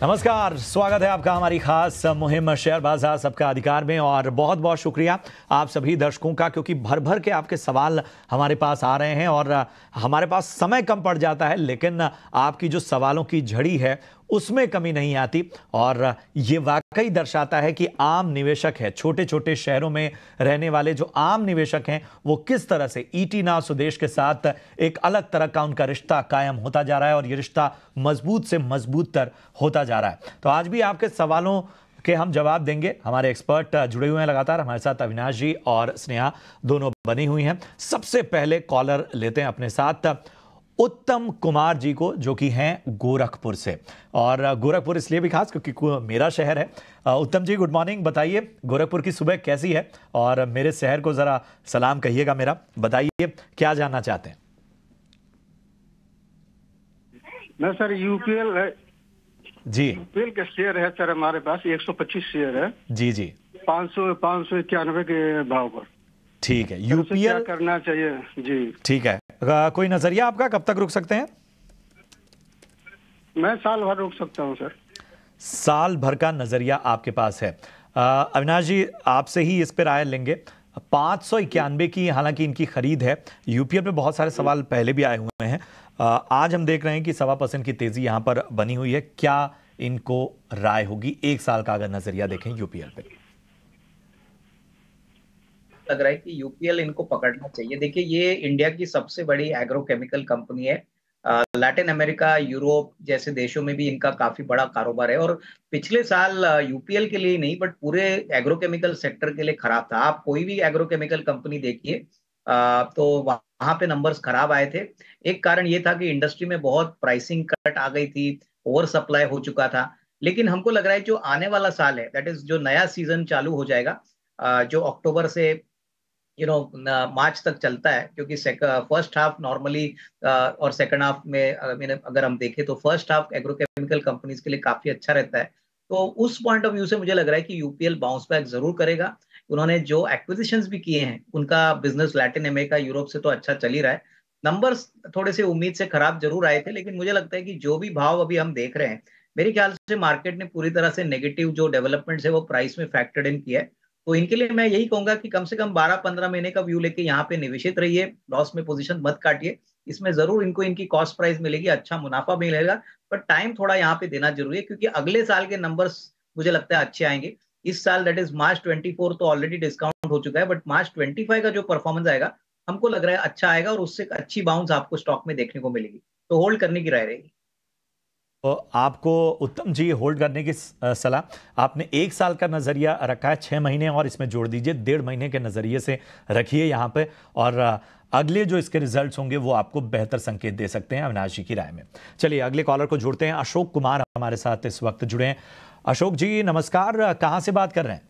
नमस्कार, स्वागत है आपका हमारी खास मुहिम शेयर बाजार सबका अधिकार में। और बहुत बहुत शुक्रिया आप सभी दर्शकों का, क्योंकि भर भर के आपके सवाल हमारे पास आ रहे हैं और हमारे पास समय कम पड़ जाता है, लेकिन आपकी जो सवालों की झड़ी है उसमें कमी नहीं आती। और ये वाकई दर्शाता है कि आम निवेशक है, छोटे छोटे शहरों में रहने वाले जो आम निवेशक हैं, वो किस तरह से ईटी नाउ स्वदेश के साथ एक अलग तरह का उनका रिश्ता कायम होता जा रहा है और ये रिश्ता मजबूत से मजबूत तर होता जा रहा है। तो आज भी आपके सवालों के हम जवाब देंगे। हमारे एक्सपर्ट जुड़े हुए हैं लगातार हमारे साथ, अविनाश जी और स्नेहा दोनों बनी हुई हैं। सबसे पहले कॉलर लेते हैं अपने साथ उत्तम कुमार जी को, जो कि हैं गोरखपुर से। और गोरखपुर इसलिए भी खास क्योंकि मेरा शहर है। उत्तम जी, गुड मॉर्निंग। बताइए गोरखपुर की सुबह कैसी है और मेरे शहर को जरा सलाम कहिएगा मेरा। बताइए क्या जानना चाहते हैं। मैं सर यूपीएल है जी, यूपीएल के शेयर है सर, हमारे पास 125 शेयर है जी जी, 591 के भाव पर। ठीक है। क्या यूपीएल करना चाहिए जी? ठीक है। कोई नजरिया आपका, कब तक रुक सकते हैं? मैं साल भर रुक सकता हूं सर। साल भर का नजरिया आपके पास है। अविनाश जी, आपसे ही इस पर राय लेंगे। 591 की हालांकि इनकी खरीद है। यूपीएल पे बहुत सारे सवाल पहले भी आए हुए हैं। आज हम देख रहे हैं कि 1.25% की तेजी यहां पर बनी हुई है। क्या इनको राय होगी एक साल का अगर नजरिया देखें यूपीएल पे? लग रहा है कि यूपीएल इनको पकड़ना चाहिए। देखिए, ये इंडिया की सबसे बड़ी एग्रोकेमिकल कंपनी है। लैटिन अमेरिका, यूरोप जैसे देशों में भी इनका काफी बड़ा कारोबार है और पिछले साल यूपीएल के लिए नहीं बट पूरे एग्रोकेमिकल सेक्टर के लिए खराब था। आप कोई भी एग्रोकेमिकल कंपनी देखिए तो वहां पे नंबर्स खराब आए थे। एक कारण ये था कि इंडस्ट्री में बहुत प्राइसिंग कट आ गई थी, ओवर सप्लाई हो चुका था। लेकिन हमको लग रहा है जो आने वाला साल है, दैट इज जो नया सीजन चालू हो जाएगा, जो अक्टूबर से मार्च तक चलता है, क्योंकि फर्स्ट हाफ नॉर्मली और सेकंड हाफ में अगर हम देखें तो फर्स्ट हाफ एग्रोकेमिकल कंपनीज के लिए काफी अच्छा रहता है। तो उस पॉइंट ऑफ व्यू से मुझे लग रहा है कि यूपीएल बाउंस बैक जरूर करेगा। उन्होंने जो एक्विजिशंस भी किए हैं, उनका बिजनेस लैटिन अमेरिका, यूरोप से तो अच्छा चल ही रहा है। नंबर्स थोड़े से उम्मीद से खराब जरूर आए थे, लेकिन मुझे लगता है कि जो भी भाव अभी हम देख रहे हैं, मेरे ख्याल से मार्केट ने पूरी तरह से नेगेटिव जो डेवलपमेंट्स है वो प्राइस में फैक्टर्ड इन किया है। तो इनके लिए मैं यही कहूंगा कि कम से कम 12-15 महीने का व्यू लेके यहाँ पे निवेशित रहिए, लॉस में पोजीशन मत काटिए। इसमें जरूर इनको इनकी कॉस्ट प्राइस मिलेगी, अच्छा मुनाफा मिलेगा, पर टाइम थोड़ा यहाँ पे देना जरूरी है, क्योंकि अगले साल के नंबर्स मुझे लगता है अच्छे आएंगे। इस साल दैट इज मार्च 24 तो ऑलरेडी डिस्काउंट हो चुका है, बट मार्च 25 का जो परफॉर्मेंस आएगा हमको लग रहा है अच्छा आएगा और उससे अच्छी बाउंस आपको स्टॉक में देखने को मिलेगी। तो होल्ड करने की राय रहेगी। तो आपको उत्तम जी होल्ड करने की सलाह। आपने एक साल का नजरिया रखा है, 6 महीने और इसमें जोड़ दीजिए 1.5 महीने के नजरिए से रखिए यहाँ पे, और अगले जो इसके रिजल्ट्स होंगे वो आपको बेहतर संकेत दे सकते हैं अविनाश जी की राय में। चलिए अगले कॉलर को जोड़ते हैं। अशोक कुमार हमारे साथ इस वक्त जुड़े हैं। अशोक जी नमस्कार, कहाँ से बात कर रहे हैं?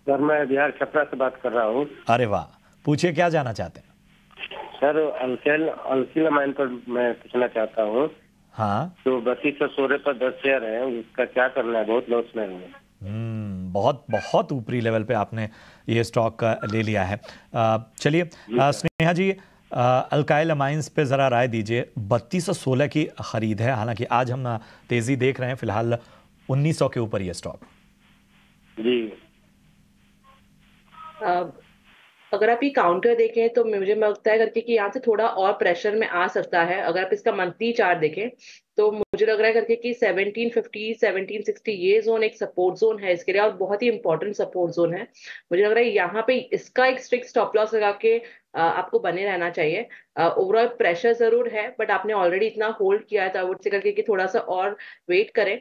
सर मैं बिहार छपरा से बात कर रहा हूँ। अरे वाह, पूछिए क्या जानना चाहते हैं? सर अल्किल अमाइन पर मैं पूछना चाहता हूँ। हाँ, तो 3216 पर 10 शेयर है, उसका क्या करना है? बहुत लॉस में है। बहुत बहुत ऊपरी लेवल पे आपने ये स्टॉक ले लिया है। चलिए स्नेहा जी, अल्काइल अमाइंस पे ज़रा राय दीजिए। 3216 की खरीद है, हालांकि आज हम तेज़ी देख रहे हैं, फिलहाल 1900 के ऊपर ये स्टॉक जी। अगर आप ये काउंटर देखें तो मुझे लगता है करके कि यहाँ से थोड़ा और प्रेशर में आ सकता है। अगर आप इसका मंथली चार्ट देखें तो मुझे लग रहा है करके कि 1750 1760 ये जोन एक सपोर्ट जोन है इसके लिए, और बहुत ही इंपॉर्टेंट सपोर्ट जोन है। मुझे लग रहा है यहाँ पे इसका एक स्ट्रिक्ट स्टॉप लॉस लगा के आपको बने रहना चाहिए। ओवरऑल प्रेशर जरूर है, बट आपने ऑलरेडी इतना होल्ड किया है तो आई वुड से करके कि थोड़ा सा और वेट करें।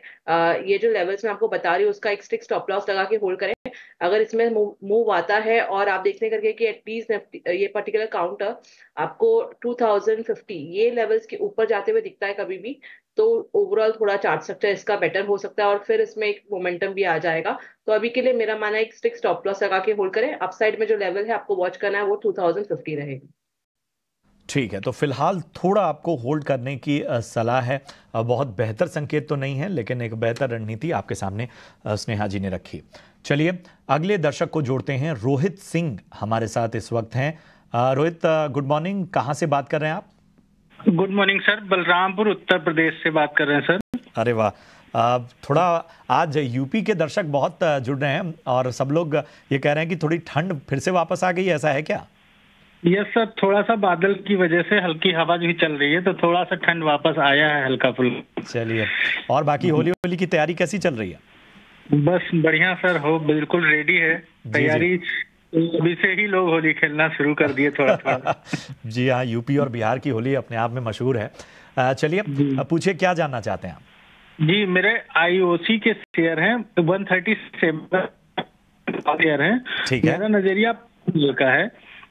ये जो लेवल्स मैं आपको बता रही हूँ उसका एक स्ट्रिक्ट स्टॉप लॉस लगा के होल्ड करें। अगर इसमें मूव आता है और आप देखने करके कि एटलीस्ट ये पर्टिकुलर काउंटर आपको 2050 ये लेवल्स के ऊपर जाते हुए दिखता है कभी भी, तो ओवरऑल थोड़ा चार्ट स्ट्रक्चर इसका बेटर हो सकता है और फिर इसमें एक मोमेंटम भी आ जाएगा। तो अभी के लिए मेरा मानना है एक स्ट्रिक्ट स्टॉप लॉस लगा के होल्ड करें। अपसाइड में जो लेवल है आपको वॉच करना है वो 2050 रहेगी। ठीक है, तो फिलहाल थोड़ा आपको होल्ड करने की सलाह है। बहुत बेहतर संकेत तो नहीं है, लेकिन एक बेहतर रणनीति आपके सामने स्नेहा जी ने रखी। चलिए अगले दर्शक को जोड़ते हैं। रोहित सिंह हमारे साथ इस वक्त हैं। रोहित गुड मॉर्निंग, कहाँ से बात कर रहे हैं आप? Good morning sir, Balrampur Uttar Pradesh से बात कर रहे हैं सर। अरे वाह, थोड़ा आज यूपी के दर्शक बहुत जुड़ रहे हैं और सब लोग ये कह रहे हैं कि थोड़ी ठंड फिर से वापस आ गई है, ऐसा है क्या? यस सर, थोड़ा सा बादल की वजह से हल्की हवा भी चल रही है तो थोड़ा सा ठंड वापस आया है हल्का फुल्का। चलिए, और बाकी होली की तैयारी कैसी चल रही है? बस बढ़िया सर, हो बिल्कुल रेडी है तैयारी। अभी से ही लोग होली खेलना शुरू कर दिए थोड़ा थोड़ा। जी हाँ, यूपी और बिहार की होली अपने आप में मशहूर है। चलिए पूछिए, क्या जानना चाहते हैं आप? जी, मेरे आईओसी के शेयर हैं 137 शेयर हैं। ठीक है। मेरा नजरिया का है,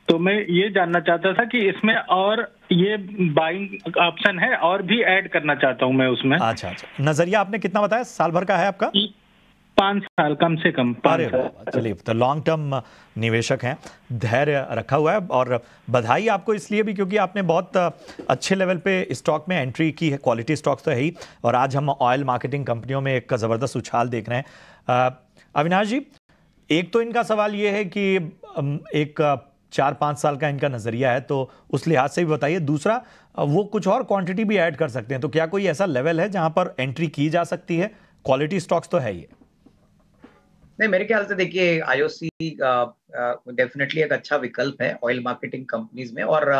तो मैं ये जानना चाहता था कि इसमें और ये बाइंग ऑप्शन है और भी ऐड करना चाहता हूं मैं उसमें। अच्छा, नजरिया आपने कितना बताया, साल भर का है आपका? 5 साल, कम से कम 5 साल। चलिए, तो लॉन्ग टर्म निवेशक हैं, धैर्य रखा हुआ है। और बधाई आपको इसलिए भी क्योंकि आपने बहुत अच्छे लेवल पे स्टॉक में एंट्री की है, क्वालिटी स्टॉक्स तो है ही, और आज हम ऑयल मार्केटिंग कंपनियों में एक ज़बरदस्त उछाल देख रहे हैं। अविनाश जी, एक तो इनका सवाल ये है कि एक 4-5 साल का इनका नजरिया है, तो उस लिहाज से भी बताइए। दूसरा, वो कुछ और क्वांटिटी भी ऐड कर सकते हैं, तो क्या कोई ऐसा लेवल है जहां पर एंट्री की जा सकती है? क्वालिटी स्टॉक्स तो है ये। नहीं, मेरे ख्याल से देखिए आईओसी डेफिनेटली एक अच्छा विकल्प है ऑयल मार्केटिंग कंपनीज में। और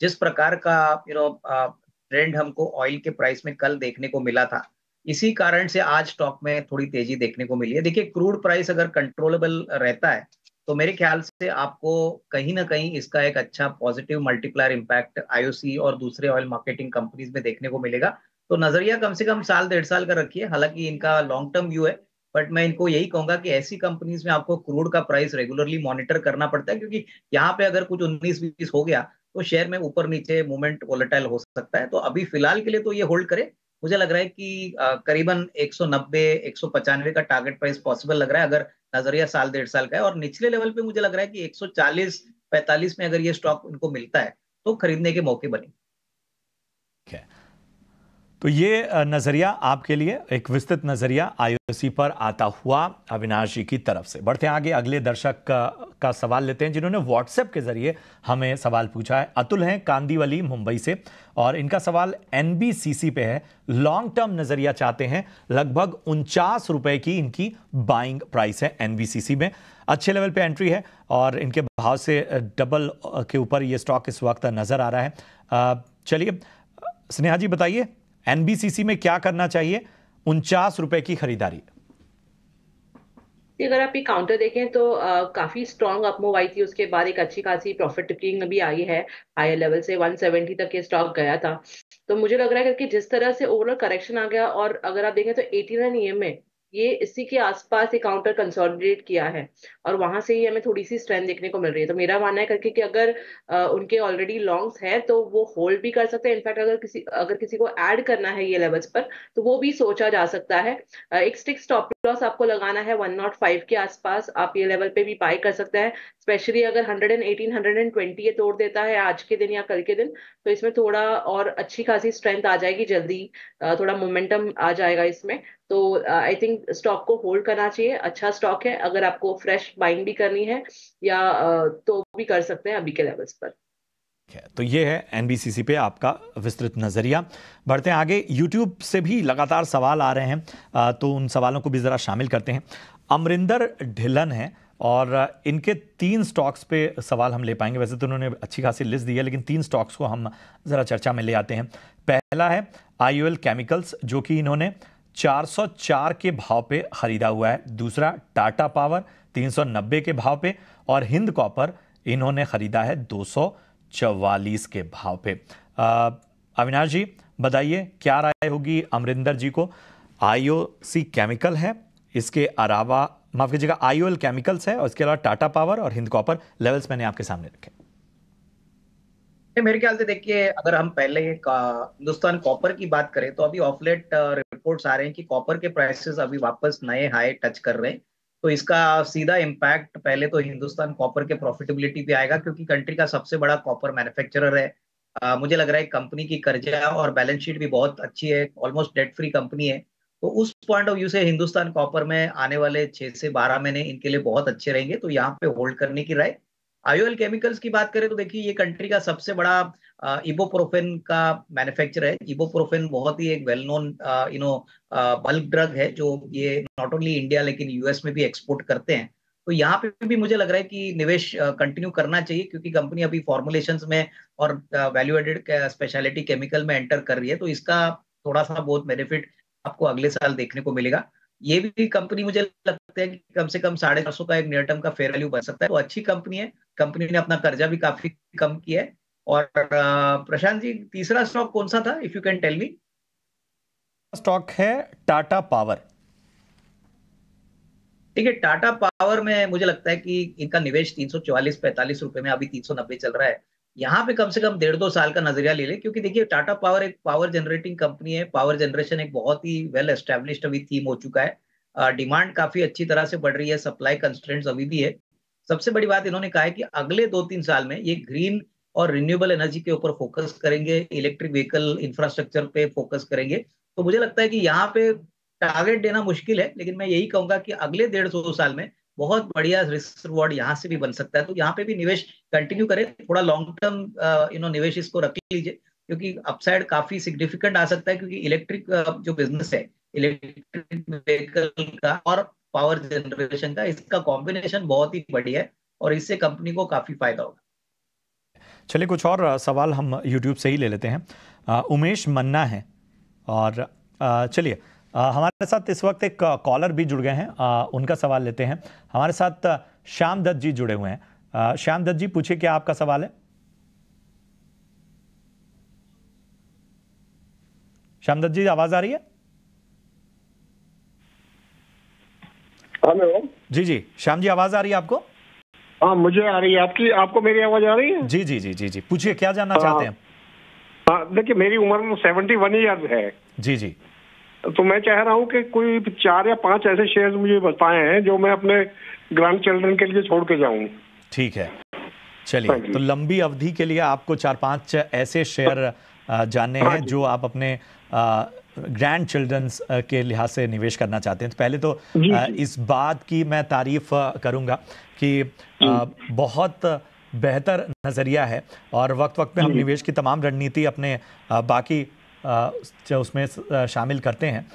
जिस प्रकार का ट्रेंड हमको ऑयल के प्राइस में कल देखने को मिला था, इसी कारण से आज स्टॉक में थोड़ी तेजी देखने को मिली है। देखिए, क्रूड प्राइस अगर कंट्रोलेबल रहता है तो मेरे ख्याल से आपको कहीं ना कहीं इसका एक अच्छा पॉजिटिव मल्टीप्लायर इम्पैक्ट आईओसी और दूसरे ऑयल मार्केटिंग कंपनीज में देखने को मिलेगा। तो नजरिया कम से कम साल 1.5 साल का रखिए। हालांकि इनका लॉन्ग टर्म व्यू है, बट मैं इनको यही कहूंगा कि ऐसी कंपनीज में आपको क्रूड का प्राइस रेगुलरली मॉनिटर करना पड़ता है, क्योंकि यहाँ पे अगर कुछ 19-20 हो गया तो शेयर में ऊपर नीचे मूवमेंट वोलेटाइल हो सकता है। तो अभी फिलहाल के लिए तो ये होल्ड करे। मुझे लग रहा है कि करीबन 190-195 का टारगेट प्राइस पॉसिबल लग रहा है अगर नजरिया साल 1.5 साल का है। और निचले लेवल पे मुझे लग रहा है कि 140-45 में अगर ये स्टॉक उनको मिलता है तो खरीदने के मौके बने। तो ये नजरिया आपके लिए एक विस्तृत नजरिया आईओसी पर आता हुआ अविनाश जी की तरफ से। बढ़ते हैं आगे, अगले दर्शक का सवाल लेते हैं जिन्होंने व्हाट्सएप के जरिए हमें सवाल पूछा है। अतुल हैं कांदीवली मुंबई से, और इनका सवाल एनबीसीसी पे है। लॉन्ग टर्म नजरिया चाहते हैं, लगभग 49 रुपए की इनकी बाइंग प्राइस है एनबीसीसी में। अच्छे लेवल पे एंट्री है और इनके भाव से डबल के ऊपर ये स्टॉक इस वक्त नजर आ रहा है। चलिए स्नेहा जी बताइए, एनबीसीसी में क्या करना चाहिए? 49 रुपए की खरीदारी। अगर आप ये काउंटर देखें तो काफी स्ट्रॉन्ग अपमूव आई थी, उसके बाद एक अच्छी खासी प्रॉफिट टेकिंग भी आई है। हायर लेवल से 170 तक ये स्टॉक गया था। तो मुझे लग रहा है कि जिस तरह से ओवरऑल करेक्शन आ गया, और अगर आप देखें तो 89 EM ये इसी के आसपास एक काउंटर कंसोलिडेट किया है, और वहां से ही हमें थोड़ी सी स्ट्रेंथ देखने को मिल रही है। तो मेरा मानना है करके कि अगर उनके ऑलरेडी लॉन्ग्स है तो वो होल्ड भी कर सकते हैं। इनफैक्ट अगर किसी को ऐड करना है ये लेवल्स पर तो वो भी सोचा जा सकता है। एक स्टिक स्टॉप लॉस आपको लगाना है 105 के आसपास, आप ये लेवल पे भी बाय कर सकते हैं। स्पेशली अगर 118, 120 ये तोड़ देता है आज के दिन या कल के दिन, तो इसमें थोड़ा और अच्छी खासी स्ट्रेंथ आ जाएगी जल्दी, थोड़ा मोमेंटम आ जाएगा इसमें। तो आई थिंक स्टॉक को होल्ड करना चाहिए। अच्छा स्टॉक है, अगर आपको फ्रेश बाइंग भी करनी है या तो भी कर सकते हैं अभी के लेवल्स पर। तो ये है एनबीसीसी पे आपका विस्तृत नजरिया। बढ़ते हैं आगे, यूट्यूब से भी लगातार सवाल आ रहे हैं, तो उन सवालों को भी जरा शामिल करते हैं। अमरिंदर ढिल्लन है और इनके 3 स्टॉक्स पे सवाल हम ले पाएंगे। वैसे तो उन्होंने अच्छी खासी लिस्ट दी है, लेकिन 3 स्टॉक्स को हम जरा चर्चा में ले आते हैं। पहला है आईओएल केमिकल्स, जो कि इन्होंने 404 के भाव पे खरीदा हुआ है। दूसरा टाटा पावर 390 के भाव पे, और हिंद कॉपर इन्होंने खरीदा है 244 के भाव पे। अविनाश जी बताइए, क्या राय होगी अमरिंदर जी को? आईओसी केमिकल है, इसके अलावा माफ कीजिएगा आईओएल केमिकल्स है, और इसके अलावा टाटा पावर और हिंद कॉपर। लेवल्स मैंने आपके सामने रखे। मेरे ख्याल से देखिए, अगर हम पहले हिंदुस्तान कॉपर की बात करें तो अभी ऑफलेट रिपोर्ट्स आ रहे हैं कि कॉपर के प्राइसेस अभी वापस नए हाई टच कर रहे हैं। तो इसका सीधा इम्पैक्ट पहले तो हिंदुस्तान कॉपर के प्रॉफिटेबिलिटी पे आएगा, क्योंकि कंट्री का सबसे बड़ा कॉपर मैन्युफैक्चरर है। मुझे लग रहा है कंपनी की कर्जा और बैलेंस शीट भी बहुत अच्छी है, ऑलमोस्ट डेट फ्री कंपनी है। तो उस पॉइंट ऑफ व्यू से हिंदुस्तान कॉपर में आने वाले 6 से 12 महीने इनके लिए बहुत अच्छे रहेंगे। तो यहाँ पे होल्ड करने की राय। आईओएल केमिकल्स की बात करें तो देखिए ये कंट्री का सबसे बड़ा इबोप्रोफेन का मैन्युफैक्चर है। इबोप्रोफेन बहुत ही एक वेल नोन बल्क ड्रग है जो ये नॉट ओनली इंडिया लेकिन यूएस में भी एक्सपोर्ट करते हैं। तो यहाँ पे भी मुझे लग रहा है कि निवेश कंटिन्यू करना चाहिए क्योंकि कंपनी अभी फॉर्मुलेशंस में और वैल्यू एडेड स्पेशलिटी केमिकल में एंटर कर रही है, तो इसका थोड़ा सा बहुत बेनिफिट आपको अगले साल देखने को मिलेगा। ये भी कंपनी मुझे लगता है कि कम से कम 450 का एक नियर टर्म का फेयर वैल्यू बन सकता है। तो अच्छी कंपनी है, कंपनी ने अपना कर्जा भी काफी कम किया है। और प्रशांत जी, तीसरा स्टॉक कौन सा था, if you can tell me? Stock है टाटा पावर। ठीक है, टाटा पावर में मुझे लगता है कि इनका निवेश 344-45 रुपए में, अभी 390 चल रहा है। यहाँ पे कम से कम 1.5-2 साल का नजरिया ले ले क्योंकि देखिए टाटा पावर एक पावर जनरेटिंग कंपनी है। पावर जनरेशन एक बहुत ही वेल एस्टेब्लिश्ड अभी थीम हो चुका है। डिमांड काफी अच्छी तरह से बढ़ रही है, सप्लाई कंस्ट्रेंट्स अभी भी है। सबसे बड़ी बात इन्होंने कहा है कि अगले 2-3 साल में ये ग्रीन और रिन्यूएबल एनर्जी के ऊपर फोकस करेंगे, इलेक्ट्रिक व्हीकल इंफ्रास्ट्रक्चर पे फोकस करेंगे। तो मुझे लगता है कि यहाँ पे टारगेट देना मुश्किल है, लेकिन मैं यही कहूंगा कि अगले 1.5-2 साल में बहुत बढ़िया रिस्क रिवॉर्ड यहाँ से भी बन सकता है। तो यहाँ पे भी निवेश कंटिन्यू करें, थोड़ा लॉन्ग टर्म निवेश इसको रख लीजिए क्योंकि अपसाइड काफी सिग्निफिकेंट आ सकता है क्योंकि इलेक्ट्रिक जो बिजनेस है, इलेक्ट्रिक व्हीकल का और पावर जनरेशन का, इसका कॉम्बिनेशन बहुत ही बढ़िया है और इससे कंपनी को काफी फायदा होगा। चलिए कुछ और सवाल हम यूट्यूब से ही ले लेते हैं। उमेश मन्ना है और चलिए हमारे साथ इस वक्त एक कॉलर भी जुड़ गए हैं, उनका सवाल लेते हैं। हमारे साथ श्याम दत्त जी जुड़े हुए हैं। श्याम दत्त जी, पूछिए क्या आपका सवाल है। श्याम दत्त जी, आवाज आ रही है? हेलो जी जी श्याम जी, आवाज आ रही है आपको? हाँ मुझे आ रही है, आपको मेरी आवाज आ रही है? जी जी जी जी जी पूछिए, क्या जानना चाहते हैं? हाँ देखिए, मेरी उम्र 71 ईयर्स है। जी जी। तो मैं चाह रहा हूँ कि कोई 4 या 5 ऐसे शेयर्स मुझे बताए हैं जो मैं अपने ग्रैंड चिल्ड्रन के लिए छोड़ के जाऊँ। ठीक है, चलिए तो लंबी अवधि के लिए आपको 4-5 ऐसे शेयर जानने हैं जो आप अपने ग्रैंड चिल्ड्रंस के लिहाज से निवेश करना चाहते हैं। तो पहले तो इस बात की मैं तारीफ करूंगा कि बहुत बेहतर नज़रिया है और वक्त वक्त में हम निवेश की तमाम रणनीति अपने बाकी उसमें शामिल करते हैं।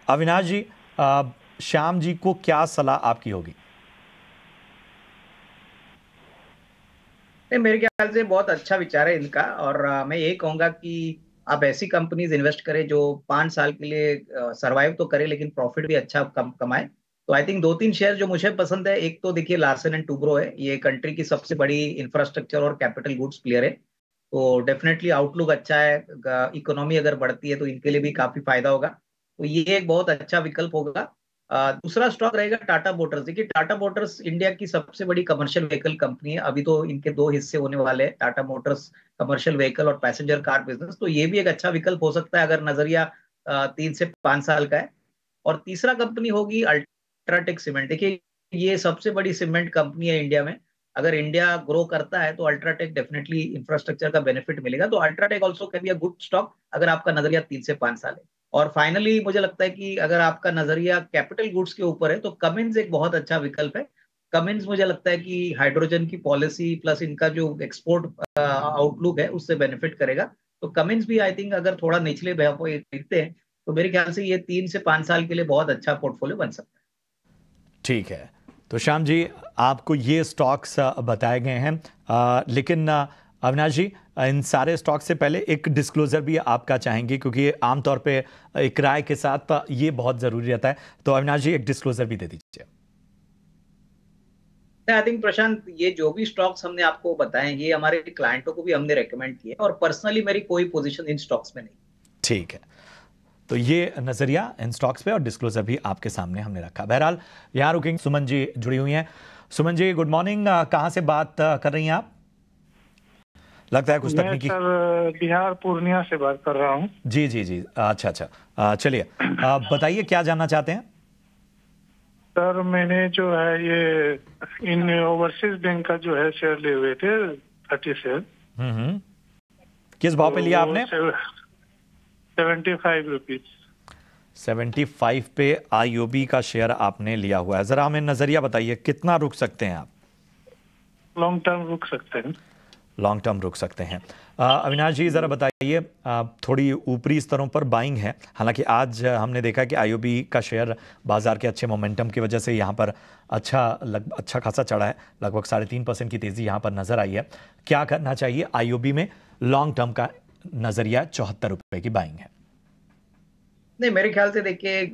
अविनाश जी, श्याम जी को क्या सलाह आपकी होगी? मेरे ख्याल से बहुत अच्छा विचार है इनका और मैं यही कहूंगा कि आप ऐसी कंपनीज इन्वेस्ट करें जो 5 साल के लिए सरवाइव तो करे लेकिन प्रॉफिट भी अच्छा कमाए। तो आई थिंक 2-3 शेयर जो मुझे पसंद है, एक तो देखिए लार्सन एंड टुब्रो है, ये कंट्री की सबसे बड़ी इंफ्रास्ट्रक्चर और कैपिटल गुड्स प्लेयर है। तो डेफिनेटली आउटलुक अच्छा है, इकोनॉमी अगर बढ़ती है तो इनके लिए भी काफी फायदा होगा, तो ये एक बहुत अच्छा विकल्प होगा। दूसरा स्टॉक रहेगा टाटा मोटर्स। देखिए टाटा मोटर्स इंडिया की सबसे बड़ी कमर्शियल व्हीकल कंपनी है। अभी तो इनके 2 हिस्से होने वाले हैं, टाटा मोटर्स कमर्शियल व्हीकल और पैसेंजर कार बिजनेस। तो ये भी एक अच्छा विकल्प हो सकता है अगर नजरिया 3 से 5 साल का है। और तीसरा कंपनी होगी अल्ट्राटेक सीमेंट। देखिए ये सबसे बड़ी सीमेंट कंपनी है इंडिया में। अगर इंडिया ग्रो करता है तो अल्ट्राटेक डेफिनेटली इंफ्रास्ट्रक्चर का बेनिफिट मिलेगा। तो UltraTech also can be a good stock अगर आपका नजरिया 3 से 5 साल है। और फाइनली मुझे लगता है कि अगर आपका नजरिया कैपिटल गुड्स के ऊपर है तो कमिंस एक बहुत अच्छा विकल्प है। कमिंस मुझे लगता है कि हाइड्रोजन की पॉलिसी प्लस इनका जो एक्सपोर्ट आउटलुक है उससे बेनिफिट करेगा। तो कमिंस भी आई थिंक अगर थोड़ा निचले देखते हैं तो मेरे ख्याल से ये 3 से 5 साल के लिए बहुत अच्छा पोर्टफोलियो बन सकता है। ठीक है, तो श्याम जी आपको ये स्टॉक्स बताए गए हैं, लेकिन अविनाश जी इन सारे स्टॉक से पहले एक डिस्क्लोजर भी आपका चाहेंगे क्योंकि आमतौर पे एक राय के साथ ये बहुत ज़रूरी रहता है। तो अविनाश जी एक डिस्क्लोजर भी दे दीजिए। आई थिंक प्रशांत, ये जो भी स्टॉक्स हमने आपको बताए ये हमारे क्लाइंटों को भी हमने रेकमेंड किए और पर्सनली मेरी कोई पोजीशन इन स्टॉक्स में नहीं। ठीक है, तो ये नजरिया इन स्टॉक्स पे और डिस्क्लोजर भी आपके सामने हमने रखा। बहरहाल यहाँ रुकेंगे। सुमन जी जुड़ी हुई हैं। सुमन जी गुड मॉर्निंग, कहाँ से बात कर रही हैं आप? लगता है कुछ तकनीकी। मैं सर बिहार पूर्णिया से बात कर रहा हूँ। जी जी जी, अच्छा अच्छा, चलिए बताइए क्या जानना चाहते हैं? सर मैंने जो है ये इन ओवरसीज बैंक का जो है शेयर लिए हुए थे 30 शेयर। किस भाव पे लिया आपने? 75 रुपीज। 75 पे आईओबी का शेयर आपने लिया हुआ है। जरा हमें नजरिया बताइए कितना रुक सकते हैं आप? लॉन्ग टर्म रुक सकते हैं। लॉन्ग टर्म रुक सकते हैं। अविनाश जी ज़रा बताइए, थोड़ी ऊपरी स्तरों पर बाइंग है, हालांकि आज हमने देखा कि आईओबी का शेयर बाजार के अच्छे मोमेंटम की वजह से यहाँ पर अच्छा खासा चढ़ा है, लगभग 3.5% की तेज़ी यहाँ पर नज़र आई है। क्या करना चाहिए आईओबी में? लॉन्ग टर्म का नज़रिया 74 रुपये की बाइंग है। नहीं, मेरे ख्याल से देखिए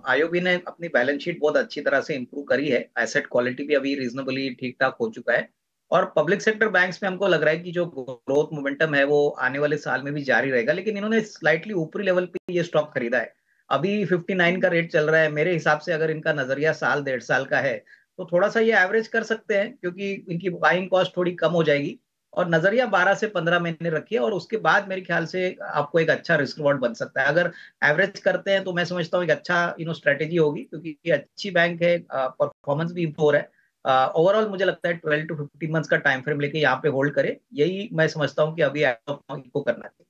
आईओबी ने अपनी बैलेंस शीट बहुत अच्छी तरह से इंप्रूव करी है, एसेट क्वालिटी भी अभी रीजनेबली ठीक ठाक हो चुका है, और पब्लिक सेक्टर बैंक्स में हमको लग रहा है कि जो ग्रोथ मोमेंटम है वो आने वाले साल में भी जारी रहेगा। लेकिन इन्होंने स्लाइटली ऊपरी लेवल पे ये स्टॉक खरीदा है, अभी 59 का रेट चल रहा है। मेरे हिसाब से अगर इनका नजरिया साल 1.5 साल का है तो थोड़ा सा ये एवरेज कर सकते हैं, क्योंकि इनकी बाइंग कॉस्ट थोड़ी कम हो जाएगी, और नजरिया 12 से 15 महीने रखिए, और उसके बाद मेरे ख्याल से आपको एक अच्छा रिस्क रिवॉर्ड बन सकता है। अगर एवरेज करते हैं तो मैं समझता हूँ एक अच्छा स्ट्रेटेजी होगी, क्योंकि ये अच्छी बैंक है, परफॉर्मेंस भी इम्प्रूव हो रहा है। ओवरऑल मुझे लगता है 12 to 15 मंथ्स का टाइम फ्रेम लेके यहाँ पे होल्ड करे, यही मैं समझता हूँ कि अभी इनको करना चाहिए।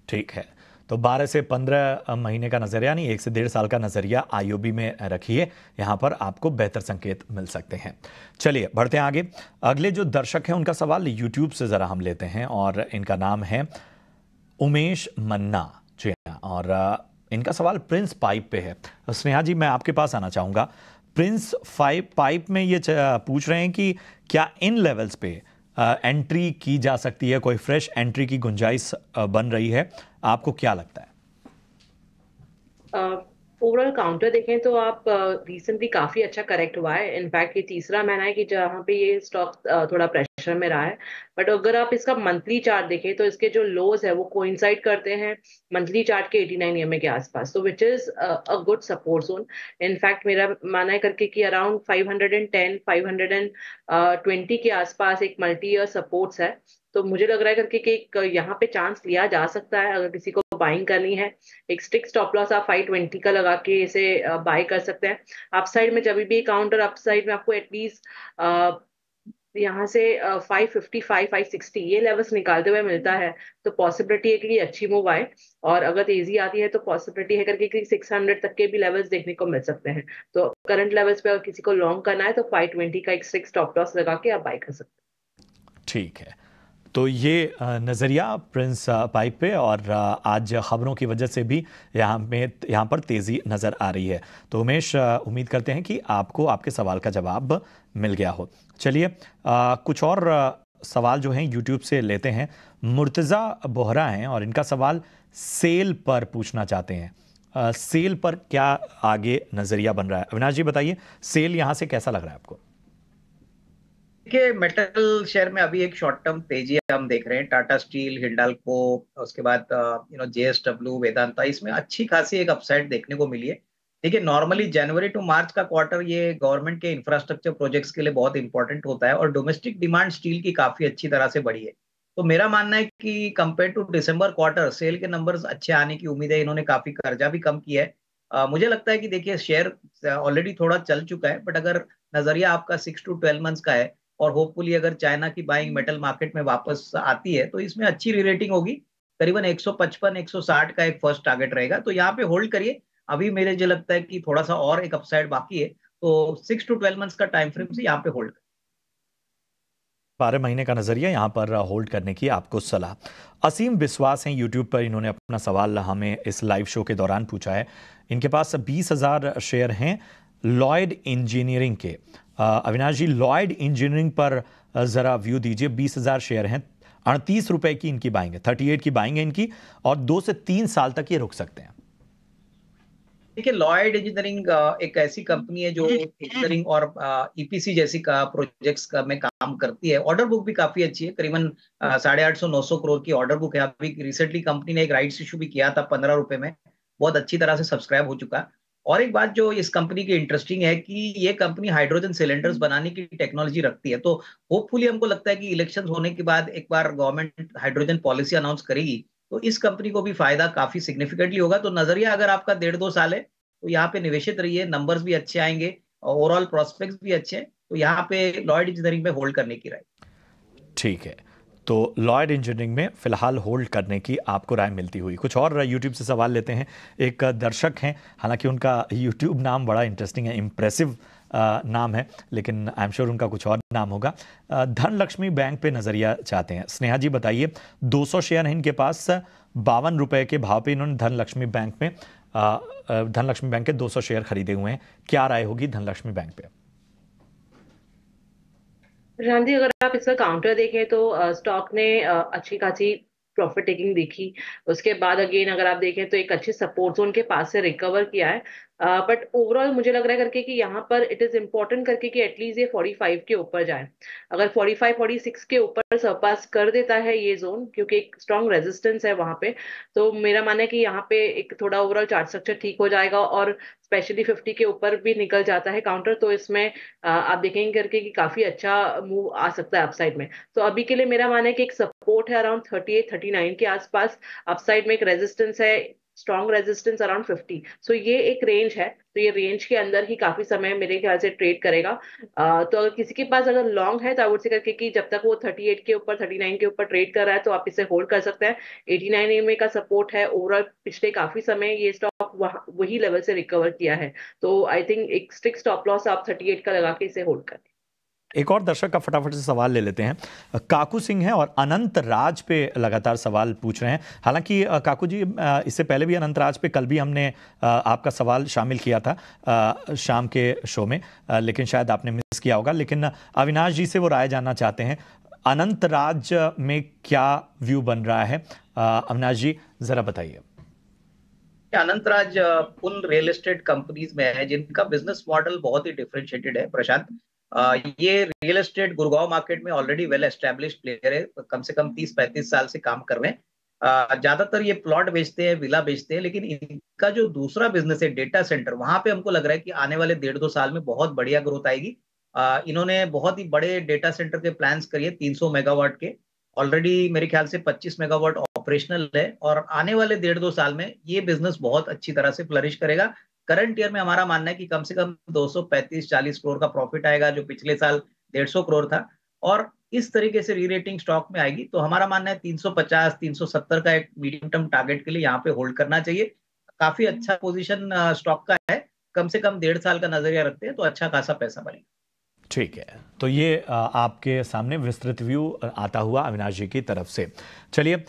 ठीक है, तो 12 से 15 महीने का नजरिया नहीं, 1 से 1.5 साल का नजरिया आईओबी में रखिए, यहाँ पर आपको बेहतर संकेत मिल सकते हैं। चलिए बढ़ते हैं आगे। अगले जो दर्शक हैं उनका सवाल यूट्यूब से ज़रा हम लेते हैं, और इनका नाम है उमेश मन्ना जी हाँ, और इनका सवाल प्रिंस पाइप पे है। स्नेहा जी, मैं आपके पास आना चाहूँगा। प्रिंस पाइप में ये पूछ रहे हैं कि क्या इन लेवल्स पे एंट्री की जा सकती है, कोई फ्रेश एंट्री की गुंजाइश बन रही है, आपको क्या लगता है? ओवरऑल काउंटर देखें तो आप रिसेंटली काफी अच्छा करेक्ट हुआ है। इनफैक्ट ये तीसरा महीना है कि जहाँ पे ये स्टॉक थोड़ा प्रेशर में रहा है। बट अगर आप इसका मंथली चार्ट देखें तो इसके जो लोज है वो कोइंसाइड करते हैं मंथली चार्ट के 89 EMA के आसपास, तो which is a good support zone. In fact मेरा मानना है करके कि अराउंड 510 520 के आसपास एक मल्टी ईयर सपोर्ट्स है। तो मुझे लग रहा है करके कि यहाँ पे चांस लिया जा सकता है अगर किसी को बाइंग करनी है। एक स्टिक स्टॉप लॉस आप 520 का लगा के इसे बाय कर सकते हैं। अपसाइड में जब भी काउंटर अपसाइड में आपको एटलीस्ट यहाँ से 555 560 ये लेवल्स निकालते हुए मिलता है, तो पॉसिबिलिटी है कि अच्छी मूव आए, और अगर तेजी आती है तो पॉसिबिलिटी है करके कि 600 तक के भी लेवल्स देखने को मिल सकते हैं। तो करंट लेवल्स पे अगर किसी को लॉन्ग करना है तो 520 का एक स्टिक स्टॉप लॉस लगा के आप बाय कर सकते हैं। ठीक है, तो ये नज़रिया प्रिंस पाइप पे, और आज खबरों की वजह से भी यहाँ पर तेज़ी नज़र आ रही है। तो उमेश, उम्मीद करते हैं कि आपको आपके सवाल का जवाब मिल गया हो। चलिए कुछ और सवाल जो हैं यूट्यूब से लेते हैं। मुर्तज़ा बोहरा हैं और इनका सवाल सेल पर पूछना चाहते हैं। सेल पर क्या आगे नज़रिया बन रहा है? अविनाश जी बताइए, सेल यहाँ से कैसा लग रहा है आपको? देखिए, मेटल शेयर में अभी एक शॉर्ट टर्म तेजी हम देख रहे हैं। टाटा स्टील, हिंडाल्को, उसके बाद JSW, वेदांता, इसमें अच्छी खासी एक अपसाइड देखने को मिली है। देखिए, नॉर्मली जनवरी टू मार्च का क्वार्टर ये गवर्नमेंट के इंफ्रास्ट्रक्चर प्रोजेक्ट्स के लिए बहुत इंपॉर्टेंट होता है, और डोमेस्टिक डिमांड स्टील की काफी अच्छी तरह से बढ़ी है। तो मेरा मानना है कि compare to December quarter sale के नंबर्स अच्छे आने की उम्मीद है। इन्होंने काफी कर्जा भी कम किया है। मुझे लगता है कि देखिए शेयर ऑलरेडी थोड़ा चल चुका है, बट अगर नजरिया आपका 6 to 12 मंथ्स का है, और होपफुली अगर चाइना की बाइंग मेटल मार्केट में वापस आती है तो इसमें अच्छी रीरेटिंग होगी। करीबन 155 160 का एक फर्स्ट टारगेट रहेगा, तो यहाँ पे होल्ड करिए। अभी मेरे जो लगता है कि थोड़ा सा और एक अपसाइड बाकी है, तो 6 to 12 मंथ्स का टाइम फ्रेम से यहाँ पे होल्ड। 12 महीने का नजरिया यहाँ पर होल्ड करने की आपको सलाह। असीम विश्वास हैं यूट्यूब पर, इन्होंने अपना सवाल हमें इस लाइव शो के दौरान पूछा है। इनके पास 20,000 शेयर हैं लॉयड इंजीनियरिंग के। अविनाश जी, लॉयड इंजीनियरिंग पर ज़रा व्यू दीजिए। 20,000 शेयर हैं, 38 रुपए की इनकी बाइंग है, 38 की बाइंग है इनकी, और 2 से 3 साल तक ये रुक सकते हैं। देखिए, लॉयड इंजीनियरिंग एक ऐसी कंपनी है जो इंजीनियरिंग और EPC जैसी का प्रोजेक्ट्स में काम करती है। ऑर्डर बुक भी काफी अच्छी है, करीबन 850-900 करोड़ की ऑर्डर बुक है। अभी रिसेंटली कंपनी ने एक राइट्स इशू भी किया था 15 रुपए में, बहुत अच्छी तरह से सब्सक्राइब हो चुका। और एक बात जो इस कंपनी की इंटरेस्टिंग है कि ये कंपनी हाइड्रोजन सिलेंडर्स बनाने की टेक्नोलॉजी रखती है। तो होपफुली हमको लगता है कि इलेक्शंस होने के बाद एक बार गवर्नमेंट हाइड्रोजन पॉलिसी अनाउंस करेगी तो इस कंपनी को भी फायदा काफी सिग्निफिकेंटली होगा। तो नजरिया अगर आपका 1.5-2 साल है तो यहाँ पे निवेशित रहिए, नंबर्स भी अच्छे आएंगे, ओवरऑल प्रोस्पेक्ट्स भी अच्छे हैं, तो यहाँ पे लॉयड इंजीनियरिंग में होल्ड करने की राय। ठीक है, तो लॉयड इंजीनियरिंग में फिलहाल होल्ड करने की आपको राय मिलती हुई। कुछ और यूट्यूब से सवाल लेते हैं। एक दर्शक हैं, हालांकि उनका यूट्यूब नाम बड़ा इंटरेस्टिंग है, इम्प्रेसिव नाम है, लेकिन आई एम श्योर उनका कुछ और नाम होगा। धनलक्ष्मी बैंक पे नजरिया चाहते हैं। स्नेहा जी बताइए, 200 शेयर हैं इनके पास, 52 रुपए के भाव पे इन्होंने धनलक्ष्मी बैंक के 200 शेयर खरीदे हुए हैं। क्या राय होगी धनलक्ष्मी बैंक पे? प्रशांत जी, अगर आप इसका काउंटर देखें तो स्टॉक ने अच्छी खासी प्रॉफिट टेकिंग देखी। उसके बाद अगेन अगर आप देखें तो एक अच्छी सपोर्ट जोन के पास से रिकवर किया है। बट ओवरऑल मुझे लग रहा है करके कि यहाँ पर इट इज इम्पोर्टेंट करके कि एटलीस्ट ये 45 के ऊपर जाए। अगर 45-46 के ऊपर सरपास कर देता है ये जोन, क्योंकि एक स्ट्रॉन्ग रेजिस्टेंस है वहां पे, तो मेरा मानना है कि यहाँ पे एक थोड़ा ओवरऑल चार्ट स्ट्रक्चर ठीक हो जाएगा और स्पेशली 50 के ऊपर भी निकल जाता है काउंटर, तो इसमें आप देखेंगे करके कि काफी अच्छा मूव आ सकता है अपसाइड में। तो अभी के लिए मेरा मानना है कि एक सपोर्ट है अराउंड 38-39 के आसपास, अपसाइड में एक रेजिस्टेंस है, स्ट्रॉन्ग रेजिस्टेंस अराउंड 50। सो ये एक रेंज है, तो ये रेंज के अंदर ही काफी समय मेरे ख्याल से ट्रेड करेगा। तो अगर किसी के पास अगर लॉन्ग है तो आई वुड से करके कि जब तक वो 38 के ऊपर 39 के ऊपर ट्रेड कर रहा है तो आप इसे होल्ड कर सकते हैं। 89 EMA का सपोर्ट है। ओवरऑल पिछले काफी समय ये स्टॉक वही लेवल से रिकवर किया है, तो आई थिंक एक स्ट्रिक्ट स्टॉप लॉस आप 38 का लगा के इसे होल्ड करें। एक और दर्शक का फटाफट से सवाल ले लेते हैं। काकू सिंह है और अनंत राज पे लगातार सवाल पूछ रहे हैं। हालांकि काकू जी, इससे पहले भी अनंत राज पे कल भी हमने आपका सवाल शामिल किया था शाम के शो में, लेकिन शायद आपने मिस किया होगा। लेकिन अविनाश जी से वो राय जानना चाहते हैं, अनंत राज में क्या व्यू बन रहा है? अविनाश जी जरा बताइए। अनंत राज उन रियल एस्टेट कंपनीज में है जिनका बिजनेस मॉडल बहुत ही डिफरेंशिएटेड है प्रशांत। ये रियल एस्टेट गुड़गांव मार्केट में ऑलरेडी वेल एस्टेब्लिश्ड प्लेयर है, कम से कम 30-35 साल से काम कर रहे हैं। ज्यादातर ये प्लॉट बेचते हैं, विला बेचते हैं, लेकिन इनका जो दूसरा बिजनेस है डेटा सेंटर, वहां पे हमको लग रहा है कि आने वाले 1.5-2 साल में बहुत बढ़िया ग्रोथ आएगी। इन्होंने बहुत ही बड़े डेटा सेंटर के प्लान्स करिए, 300 मेगावाट के, ऑलरेडी मेरे ख्याल से 25 मेगावाट ऑपरेशनल है, और आने वाले 1.5-2 साल में ये बिजनेस बहुत अच्छी तरह से फ्लरिश करेगा। करंट ईयर में हमारा मानना है कि कम से कम 235-40 करोड़ का प्रॉफिट आएगा, जो पिछले साल 150 करोड़ था, और इस तरीके से री रेटिंग स्टॉक में आएगी। तो हमारा मानना है 350-370 का एक मीडियम टर्म टारगेट के लिए यहाँ पे होल्ड करना चाहिए। काफी अच्छा पोजीशन स्टॉक का है, कम से कम 1.5 साल का नजरिया रखते हैं तो अच्छा खासा पैसा बनेगा। ठीक है, तो ये आपके सामने विस्तृत व्यू आता हुआ अविनाश जी की तरफ से। चलिए,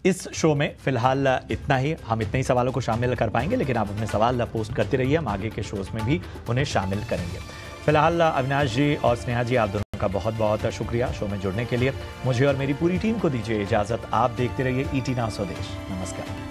इस शो में फिलहाल इतना ही, हम इतने ही सवालों को शामिल कर पाएंगे, लेकिन आप अपने सवाल पोस्ट करते रहिए, हम आगे के शोज में भी उन्हें शामिल करेंगे। फिलहाल अविनाश जी और स्नेहा जी, आप दोनों का बहुत बहुत शुक्रिया शो में जुड़ने के लिए। मुझे और मेरी पूरी टीम को दीजिए इजाजत। आप देखते रहिए ET Now स्वदेश। नमस्कार।